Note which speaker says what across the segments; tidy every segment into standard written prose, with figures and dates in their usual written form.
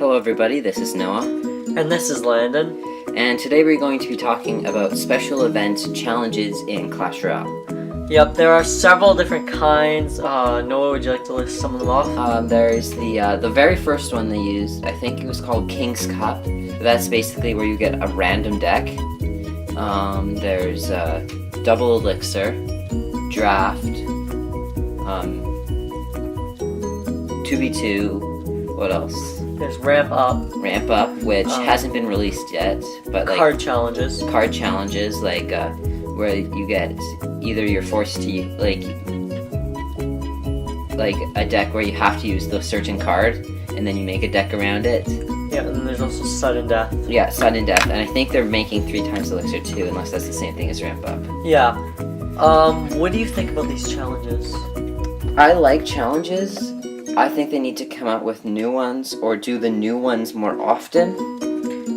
Speaker 1: Hello everybody, this is Noah.
Speaker 2: And this is Landon.
Speaker 1: And today we're going to be talking about special event challenges in Clash Royale.
Speaker 2: Yep, there are several different kinds. Noah, would you like to list some of them off?
Speaker 1: There's the very first one they used, I think it was called King's Cup. That's basically where you get a random deck. There's Double Elixir, Draft, 2v2, what else?
Speaker 2: There's Ramp Up.
Speaker 1: Ramp Up, which hasn't been released yet, but like
Speaker 2: card challenges,
Speaker 1: like where you get either you're forced to like a deck where you have to use the certain card, and then you make a deck around it.
Speaker 2: Yeah, and then there's also Sudden Death.
Speaker 1: Yeah, Sudden Death, and I think they're making 3 times Elixir too, unless that's the same thing as Ramp Up.
Speaker 2: Yeah. What do you think about these challenges?
Speaker 1: I like challenges. I think they need to come out with new ones or do the new ones more often.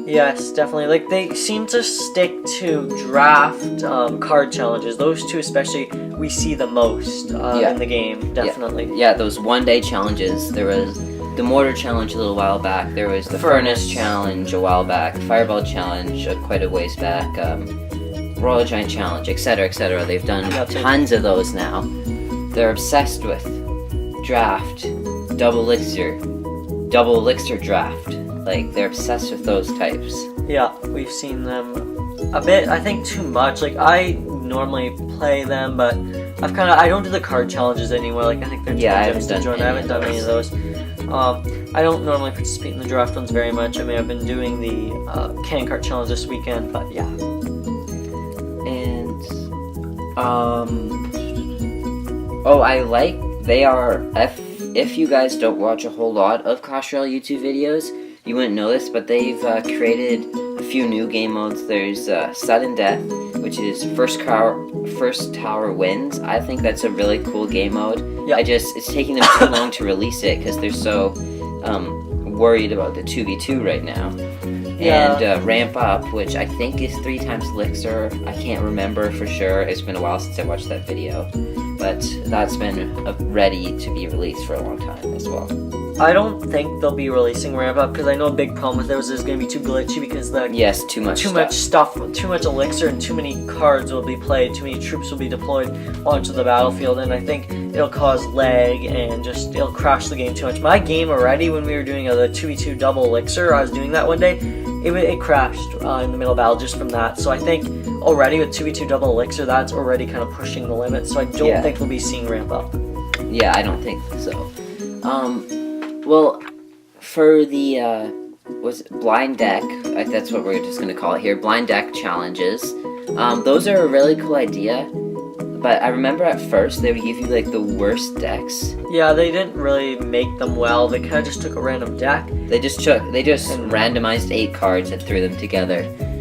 Speaker 2: Yes, definitely. Like, they seem to stick to draft card challenges. Those two especially, we see the most in the game, definitely.
Speaker 1: Yeah, those one-day challenges. There was the Mortar Challenge a little while back. There was the Furnace Challenge a while back. Fireball Challenge quite a ways back. Royal Giant Challenge, etc., etc. They've done tons of those now. They're obsessed with draft, double elixir draft. Like, they're obsessed with those types.
Speaker 2: Yeah, we've seen them a bit. I think too much. Like, I normally play them, but I don't do the card challenges anymore. Like, I think they're too intense to join. I haven't done any of those. I don't normally participate in the draft ones very much. I mean, I've been doing the can card challenge this weekend, but yeah.
Speaker 1: And they are, if you guys don't watch a whole lot of Clash Royale YouTube videos, you wouldn't know this, but they've created a few new game modes. There's Sudden Death, which is first tower wins. I think that's a really cool game mode.
Speaker 2: Yep.
Speaker 1: It's taking them too long to release it because they're so worried about the 2v2 right now.
Speaker 2: Yeah.
Speaker 1: And Ramp Up, which I think is 3 times Elixir. I can't remember for sure. It's been a while since I watched that video. But that's been ready to be released for a long time as well.
Speaker 2: I don't think they'll be releasing Ramp Up because I know a big problem with it was it's going to be too glitchy because too much stuff, too much elixir, and too many cards will be played, too many troops will be deployed onto the battlefield, and I think it'll cause lag and it'll crash the game too much. My game already, when we were doing the 2v2 double elixir, I was doing that one day, it crashed in the middle of battle just from that. So I think already with 2v2 double elixir, that's already kind of pushing the limit. So I don't think we'll be seeing Ramp Up.
Speaker 1: Yeah, I don't think so. Well, for the blind deck, that's what we're just gonna call it here. Blind deck challenges. Those are a really cool idea. But I remember at first they would give you like the worst decks.
Speaker 2: Yeah, they didn't really make them well. They kind of just took a random deck.
Speaker 1: They just randomized 8 cards and threw them together.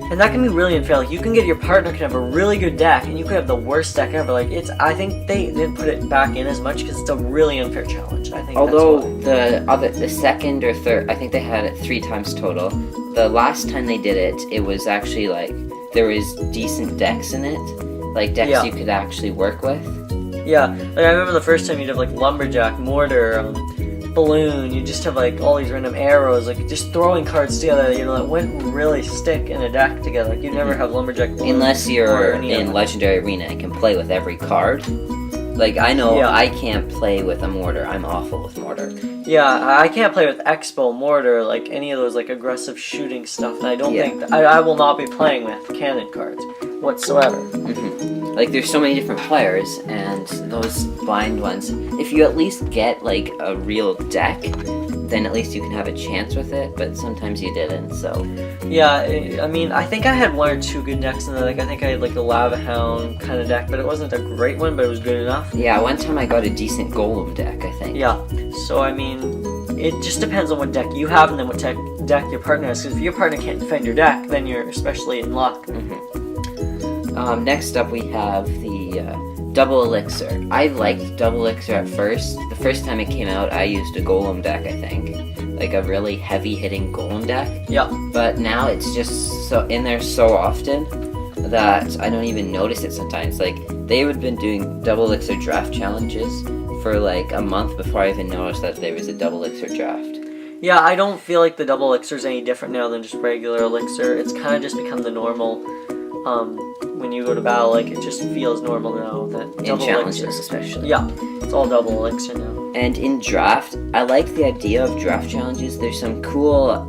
Speaker 2: And that can be really unfair. Like, you can get your partner can have a really good deck, and you could have the worst deck ever. Like, I think they didn't put it back in as much because it's a really unfair challenge. I think.
Speaker 1: Although the second or third, I think they had it 3 times total. The last time they did it, it was actually like there was decent decks in it. Like decks you could actually work with. Yeah,
Speaker 2: like I remember the first time you'd have like Lumberjack, Mortar, Balloon, you just have like all these random arrows, like just throwing cards together, that wouldn't really stick in a deck together. Like you'd never have Lumberjack, Balloon.
Speaker 1: Unless you're in Legendary Arena and can play with every card. Like I know I can't play with a Mortar, I'm awful with Mortar.
Speaker 2: Yeah, I can't play with Expo, Mortar, like any of those like aggressive shooting stuff, and I don't think, I will not be playing with cannon cards whatsoever.
Speaker 1: Like, there's so many different players, and those blind ones, if you at least get, like, a real deck, then at least you can have a chance with it, but sometimes you didn't, so.
Speaker 2: Yeah, I mean, I think I had 1 or 2 good decks in there. Like, I think I had, like, a Lava Hound kind of deck, but it wasn't a great one, but it was good enough.
Speaker 1: Yeah, one time I got a decent Golem deck, I think.
Speaker 2: Yeah, so, I mean, it just depends on what deck you have and then what deck your partner has, because if your partner can't defend your deck, then you're especially in luck.
Speaker 1: Next up we have the Double Elixir. I liked Double Elixir at first. The first time it came out, I used a Golem deck, I think. Like a really heavy-hitting Golem deck.
Speaker 2: Yeah.
Speaker 1: But now it's just so in there so often that I don't even notice it sometimes. Like, they would have been doing Double Elixir draft challenges for like a month before I even noticed that there was a Double Elixir draft.
Speaker 2: Yeah, I don't feel like the double elixir is any different now than just regular elixir. It's kind of just become the normal. When you go to battle, like it just feels normal now. That
Speaker 1: in
Speaker 2: double
Speaker 1: challenges,
Speaker 2: elixir.
Speaker 1: especially.
Speaker 2: Yeah, it's all double elixir now.
Speaker 1: And in draft, I like the idea of draft challenges. There's some cool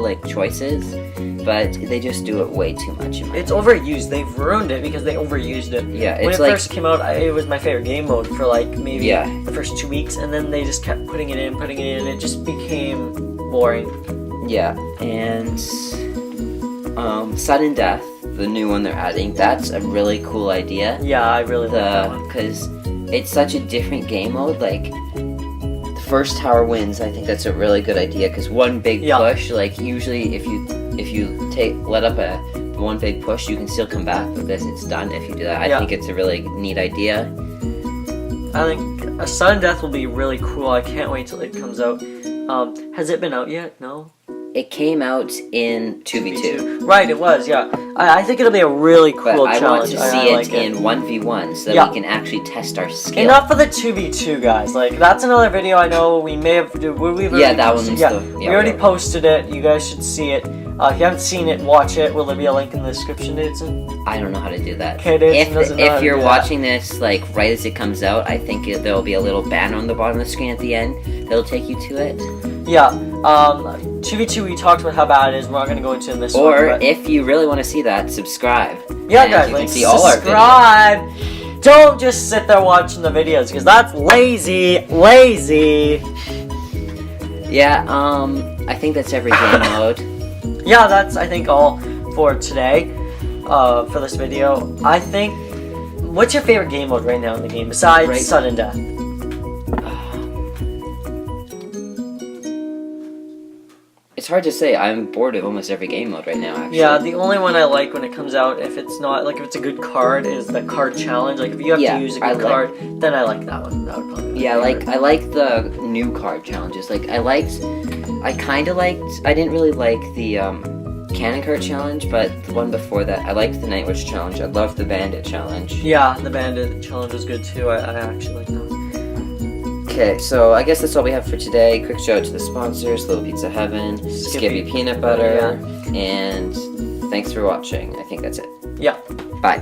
Speaker 1: like choices, but they just do it way too much.
Speaker 2: It's overused. They've ruined it because they overused it.
Speaker 1: Yeah,
Speaker 2: when
Speaker 1: it's
Speaker 2: it
Speaker 1: like,
Speaker 2: first came out, it was my favorite game mode for like maybe
Speaker 1: Yeah.
Speaker 2: the first 2 weeks, and then they just kept putting it in, and it just became boring.
Speaker 1: yeah, and sudden death, the new one they're adding, that's a really cool idea.
Speaker 2: Yeah, I really like that one.
Speaker 1: Because it's such a different game mode. Like the first tower wins. I think that's a really good idea. Because one big push, like usually if you let up one big push, you can still come back. But this, it's done if you do that. I think it's a really neat idea.
Speaker 2: I think a sudden death will be really cool. I can't wait till it comes out. Has it been out yet? No.
Speaker 1: It came out in 2v2.
Speaker 2: Right, it was, yeah. I think it'll be a really cool
Speaker 1: challenge.
Speaker 2: I
Speaker 1: want to see it in 1v1 so that we can actually test our skill.
Speaker 2: Enough for the 2v2, guys. Like, that's another video I know we may have...
Speaker 1: that one.
Speaker 2: We already posted it. You guys should see it. If you haven't seen it, watch it. Will there be a link in the description, Davidson?
Speaker 1: I don't know how to do that.
Speaker 2: Okay, Davidson doesn't know how
Speaker 1: if
Speaker 2: to
Speaker 1: you're
Speaker 2: do
Speaker 1: watching this, like, right as it comes out, I think there'll be a little banner on the bottom of the screen at the end that'll take you to it.
Speaker 2: Yeah. 2v2, we talked about how bad it is. We're not going to go into it in this one.
Speaker 1: Or, if you really want to see that, subscribe.
Speaker 2: Yeah,
Speaker 1: and
Speaker 2: guys,
Speaker 1: you
Speaker 2: like,
Speaker 1: can see all our videos.
Speaker 2: subscribe! Don't just sit there watching the videos, because that's lazy. Lazy!
Speaker 1: Yeah, I think that's every game mode.
Speaker 2: Yeah, that's, I think, all for today, for this video. I think, what's your favorite game mode right now in the game, besides sudden death?
Speaker 1: It's hard to say. I'm bored of almost every game mode right now, actually.
Speaker 2: Yeah, the only one I like when it comes out, if it's not, like, if it's a good card, is the card challenge. Like, if you have to use a good card, then I like that one. That would probably be
Speaker 1: I like the new card challenges. Like, I didn't really like the, Cannon Cart Challenge, but the one before that, I liked the Night Witch Challenge. I loved the Bandit Challenge.
Speaker 2: Yeah, the Bandit Challenge was good, too. I actually like that one.
Speaker 1: Okay, so I guess that's all we have for today. Quick shout out to the sponsors, Little Pizza Heaven, Skippy Peanut Butter, and thanks for watching. I think that's it.
Speaker 2: Yeah.
Speaker 1: Bye.